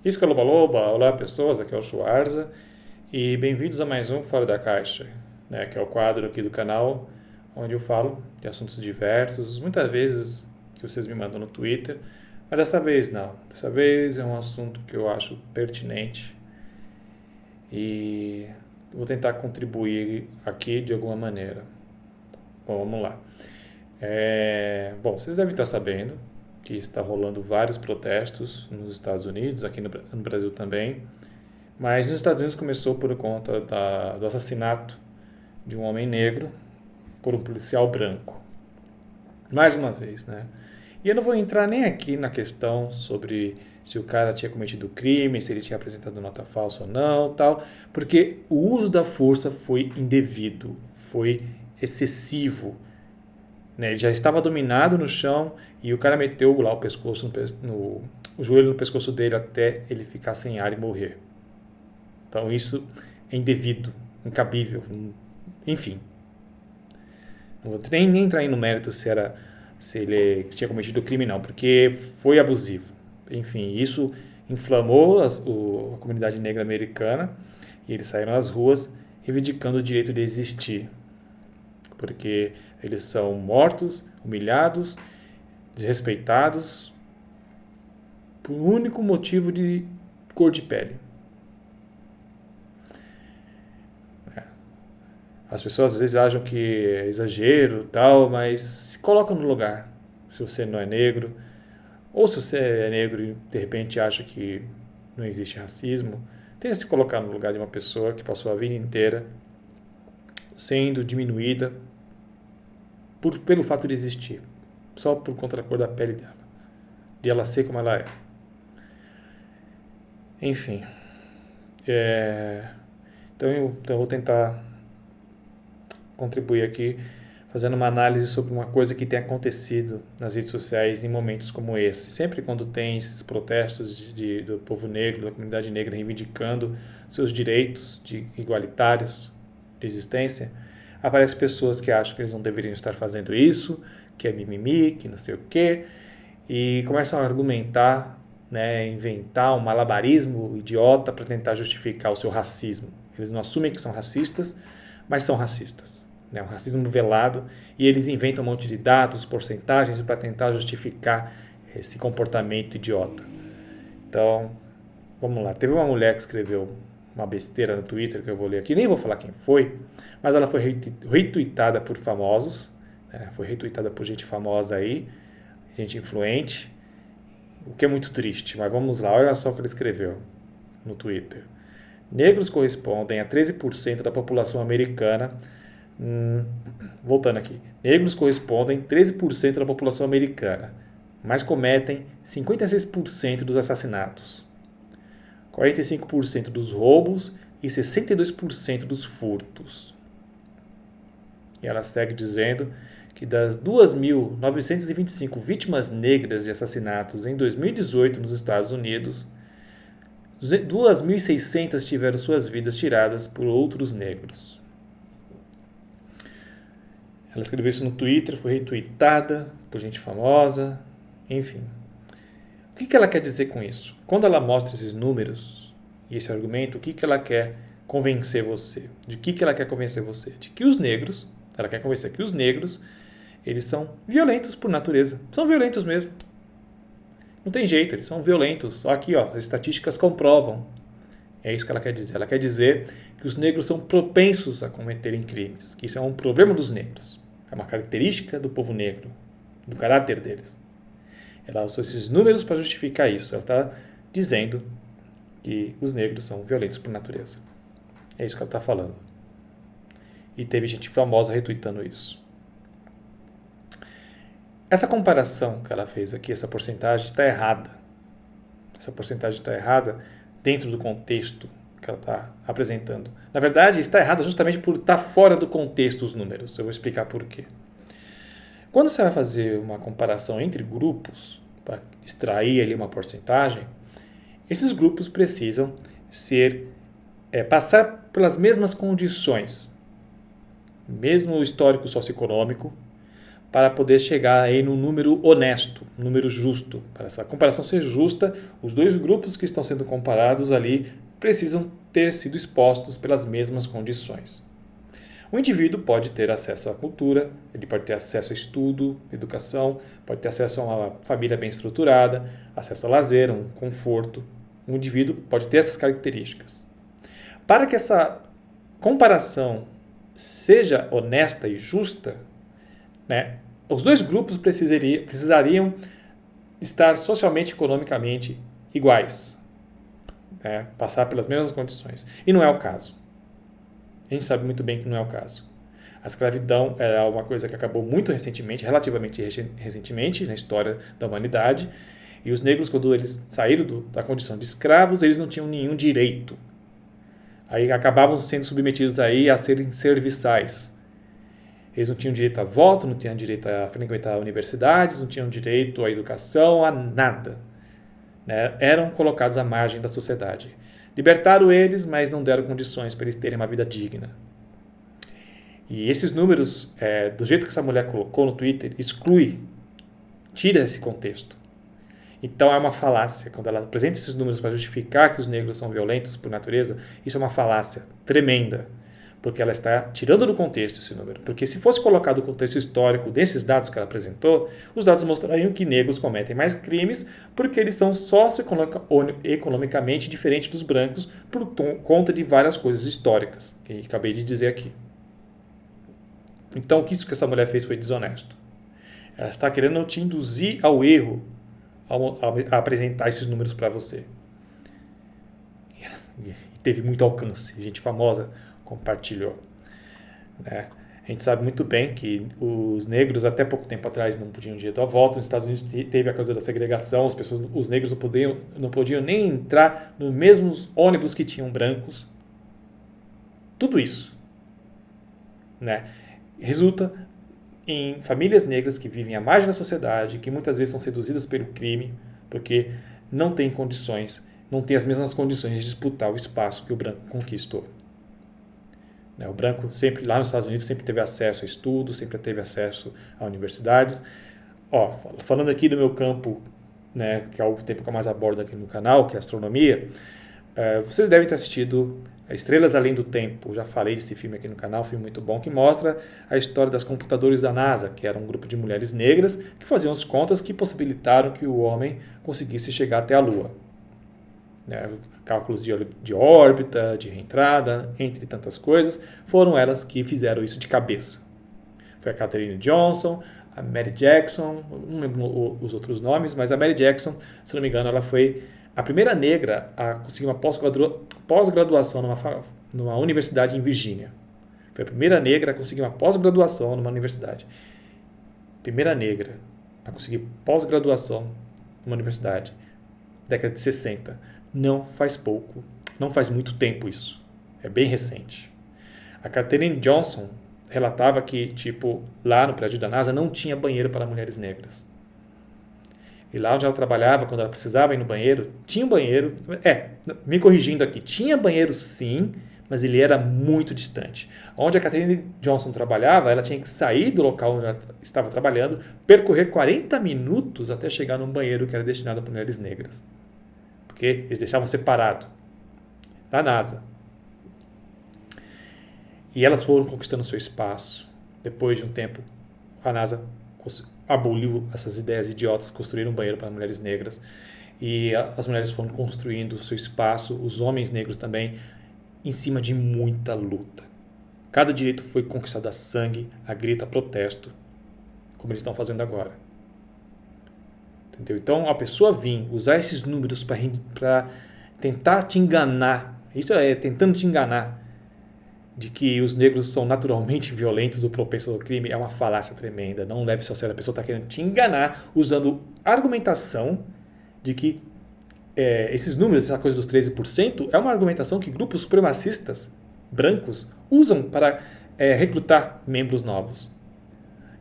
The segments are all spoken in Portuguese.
Isca Loba Loba, olá pessoas, aqui é o Schwarza e bem-vindos a mais um Fora da Caixa, né, que é o quadro aqui do canal onde eu falo de assuntos diversos, muitas vezes que vocês me mandam no Twitter, mas dessa vez não, dessa vez é um assunto que eu acho pertinente e vou tentar contribuir aqui de alguma maneira. Bom, vamos lá. Bom, vocês devem estar sabendo que está rolando vários protestos nos Estados Unidos, aqui no Brasil também, mas nos Estados Unidos começou por conta do assassinato de um homem negro por um policial branco. Mais uma vez, né? E eu não vou entrar nem aqui na questão sobre se o cara tinha cometido crime, se ele tinha apresentado nota falsa ou não, tal, porque o uso da força foi indevido, foi excessivo, né? Ele já estava dominado no chão e o cara meteu lá o pescoço o joelho no pescoço dele até ele ficar sem ar e morrer. Então isso é indevido, incabível, enfim. Não vou nem entrar no mérito se ele tinha cometido crime não, porque foi abusivo. Enfim, isso inflamou a comunidade negra americana e eles saíram às ruas reivindicando o direito de existir, porque eles são mortos, humilhados, desrespeitados por um único motivo de cor de pele. As pessoas às vezes acham que é exagero, tal, mas se coloca no lugar. Se você não é negro, ou se você é negro e de repente acha que não existe racismo, tenta se colocar no lugar de uma pessoa que passou a vida inteira sendo diminuída pelo fato de existir, só por conta da cor da pele dela, de ela ser como ela é. Enfim, então eu vou tentar contribuir aqui fazendo uma análise sobre uma coisa que tem acontecido nas redes sociais em momentos como esse. Sempre quando tem esses protestos do povo negro, da comunidade negra reivindicando seus direitos igualitários de existência, aparecem pessoas que acham que eles não deveriam estar fazendo isso, que é mimimi, que não sei o quê, e começam a argumentar, né, inventar um malabarismo idiota para tentar justificar o seu racismo. Eles não assumem que são racistas, mas são racistas. Né, um racismo velado, e eles inventam um monte de dados, porcentagens para tentar justificar esse comportamento idiota. Então, vamos lá. Teve uma mulher que escreveu uma besteira no Twitter que eu vou ler aqui, nem vou falar quem foi, mas ela foi retweetada por famosos, né, foi retweetada por gente famosa aí, gente influente, o que é muito triste, mas vamos lá, olha só o que ela escreveu no Twitter. Negros correspondem a 13% da população americana. Voltando aqui, negros correspondem a 13% da população americana, mas cometem 56% dos assassinatos, 45% dos roubos e 62% dos furtos. E ela segue dizendo que das 2.925 vítimas negras de assassinatos em 2018 nos Estados Unidos, 2.600 tiveram suas vidas tiradas por outros negros. Ela escreveu isso no Twitter, foi retweetada por gente famosa, enfim. O que ela quer dizer com isso? Quando ela mostra esses números e esse argumento, o que ela quer convencer você? De que ela quer convencer você? De que os negros, ela quer convencer que os negros, eles são violentos por natureza. São violentos mesmo. Não tem jeito, eles são violentos. Só aqui, ó, as estatísticas comprovam. É isso que ela quer dizer. Ela quer dizer que os negros são propensos a cometerem crimes, que isso é um problema dos negros. É uma característica do povo negro, do caráter deles. Ela usou esses números para justificar isso. Ela está dizendo que os negros são violentos por natureza. É isso que ela está falando. E teve gente famosa retweetando isso. Essa comparação que ela fez aqui, essa porcentagem, está errada. Essa porcentagem está errada dentro do contexto que ela está apresentando. Na verdade, está errada justamente por estar fora do contexto os números. Eu vou explicar por quê. Quando você vai fazer uma comparação entre grupos, para extrair ali uma porcentagem, esses grupos precisam passar pelas mesmas condições, mesmo histórico socioeconômico, para poder chegar aí num número honesto, um número justo. Para essa comparação ser justa, os dois grupos que estão sendo comparados ali precisam ter sido expostos pelas mesmas condições. O indivíduo pode ter acesso à cultura, ele pode ter acesso a estudo, educação, pode ter acesso a uma família bem estruturada, acesso a lazer, um conforto. O indivíduo pode ter essas características. Para que essa comparação seja honesta e justa, né, os dois grupos precisariam estar socialmente e economicamente iguais, né, passar pelas mesmas condições. E não é o caso. A gente sabe muito bem que não é o caso. A escravidão é uma coisa que acabou muito recentemente, relativamente recentemente, na história da humanidade. E os negros, quando eles saíram da condição de escravos, eles não tinham nenhum direito. Aí acabavam sendo submetidos aí a serem serviçais. Eles não tinham direito a voto, não tinham direito a frequentar universidades, não tinham direito à educação, a nada. Né? Eram colocados à margem da sociedade. Libertaram eles, mas não deram condições para eles terem uma vida digna. E esses números, do jeito que essa mulher colocou no Twitter, tira esse contexto. Então é uma falácia. Quando ela apresenta esses números para justificar que os negros são violentos por natureza, isso é uma falácia tremenda. Porque ela está tirando do contexto esse número. Porque se fosse colocado o contexto histórico desses dados que ela apresentou, os dados mostrariam que negros cometem mais crimes porque eles são socioeconomicamente diferentes dos brancos por conta de várias coisas históricas, que eu acabei de dizer aqui. Então, o que isso que essa mulher fez foi desonesto. Ela está querendo te induzir ao erro ao apresentar esses números para você. E teve muito alcance. Gente famosa compartilhou. Né? A gente sabe muito bem que os negros até pouco tempo atrás não podiam direito a voto. Nos Estados Unidos teve a causa da segregação, os negros não podiam nem entrar nos mesmos ônibus que tinham brancos. Tudo isso, né, resulta em famílias negras que vivem à margem da sociedade, que muitas vezes são seduzidas pelo crime, porque não têm condições, não têm as mesmas condições de disputar o espaço que o branco conquistou. O branco sempre, lá nos Estados Unidos, sempre teve acesso a estudos, sempre teve acesso a universidades. Falando aqui do meu campo, né, que é o tempo que eu mais abordo aqui no canal, que é a astronomia, vocês devem ter assistido Estrelas Além do Tempo. Já falei desse filme aqui no canal, um filme muito bom, que mostra a história das computadores da NASA, que era um grupo de mulheres negras que faziam as contas que possibilitaram que o homem conseguisse chegar até a Lua. Cálculos de órbita, de reentrada, entre tantas coisas, foram elas que fizeram isso de cabeça. Foi a Katherine Johnson, a Mary Jackson, não lembro os outros nomes, mas a Mary Jackson, se não me engano, ela foi a primeira negra a conseguir uma pós-graduação numa universidade em Virgínia. Foi a primeira negra a conseguir uma pós-graduação numa universidade. Primeira negra a conseguir pós-graduação numa universidade. Década de 60. Não faz muito tempo isso. É bem recente. A Katherine Johnson relatava que, lá no prédio da NASA não tinha banheiro para mulheres negras. E lá onde ela trabalhava, quando ela precisava ir no banheiro, tinha um banheiro. Me corrigindo aqui, tinha banheiro sim, mas ele era muito distante. Onde a Katherine Johnson trabalhava, ela tinha que sair do local onde ela estava trabalhando, percorrer 40 minutos até chegar num banheiro que era destinado para mulheres negras. Porque eles deixavam separado da NASA. E elas foram conquistando seu espaço. Depois de um tempo, a NASA aboliu essas ideias idiotas, construíram um banheiro para mulheres negras. E as mulheres foram construindo seu espaço, os homens negros também, em cima de muita luta. Cada direito foi conquistado a sangue, a grito, a protesto, como eles estão fazendo agora. Entendeu? Então, a pessoa vir usar esses números para tentar te enganar, isso é tentando te enganar, de que os negros são naturalmente violentos ou propensos ao crime, é uma falácia tremenda. Não leve isso a sério. A pessoa está querendo te enganar usando argumentação de que esses números, essa coisa dos 13%, é uma argumentação que grupos supremacistas brancos usam para recrutar membros novos.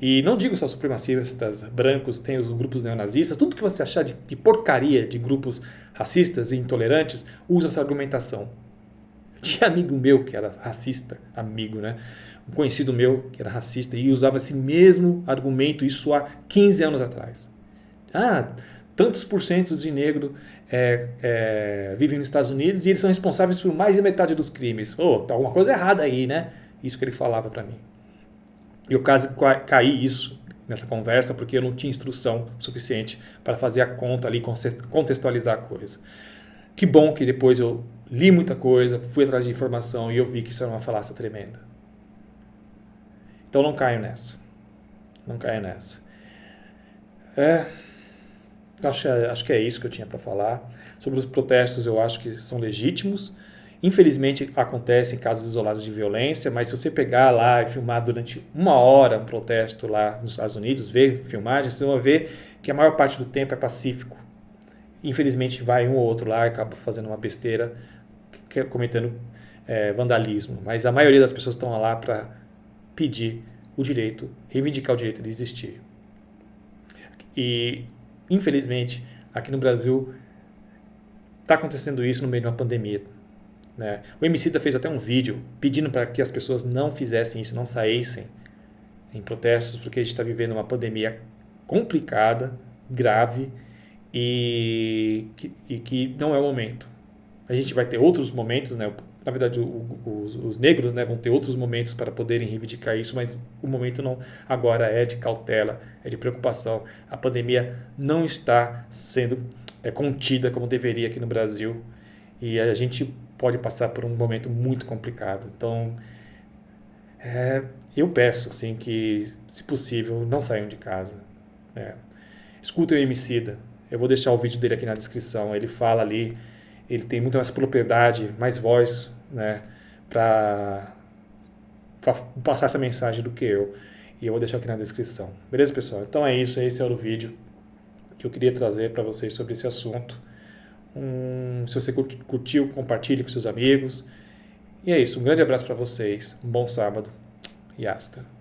E não digo só supremacistas brancos, tem os grupos neonazistas, tudo que você achar de porcaria de grupos racistas e intolerantes, usa essa argumentação. Tinha amigo meu que era racista, amigo, né? um conhecido meu que era racista e usava esse mesmo argumento, isso há 15 anos atrás. Tantos por cento de negro vivem nos Estados Unidos e eles são responsáveis por mais de metade dos crimes. Tá alguma coisa errada aí, né? Isso que ele falava para mim. Eu quase caí nessa conversa porque eu não tinha instrução suficiente para fazer a conta ali, contextualizar a coisa. Que bom que depois eu li muita coisa, fui atrás de informação e eu vi que isso era uma falácia tremenda. Então não caio nessa. Não caio nessa. Acho que é isso que eu tinha para falar. Sobre os protestos, eu acho que são legítimos. Infelizmente, acontecem casos isolados de violência, mas se você pegar lá e filmar durante 1 hora um protesto lá nos Estados Unidos, ver filmagens, você vai ver que a maior parte do tempo é pacífico. Infelizmente, vai um ou outro lá e acaba fazendo uma besteira, cometendo vandalismo. Mas a maioria das pessoas estão lá para pedir o direito, reivindicar o direito de existir. E, infelizmente, aqui no Brasil está acontecendo isso no meio de uma pandemia. Né? O Emicida fez até um vídeo pedindo para que as pessoas não fizessem isso, não saíssem em protestos, porque a gente está vivendo uma pandemia complicada, grave e que não é o momento. A gente vai ter outros momentos, né? Na verdade, os negros, né, vão ter outros momentos para poderem reivindicar isso, mas o momento não agora é de cautela, é de preocupação. A pandemia não está sendo contida como deveria aqui no Brasil e a gente pode passar por um momento muito complicado. Então, eu peço assim, que, se possível, não saiam de casa. Escutem o Emicida. Eu vou deixar o vídeo dele aqui na descrição. Ele fala ali, ele tem muito mais propriedade, mais voz, né, para passar essa mensagem do que eu. E eu vou deixar aqui na descrição. Beleza, pessoal? Então é isso. Esse era o vídeo que eu queria trazer para vocês sobre esse assunto. Se você curtiu, compartilhe com seus amigos. E é isso. Um grande abraço para vocês. Um bom sábado. E hasta.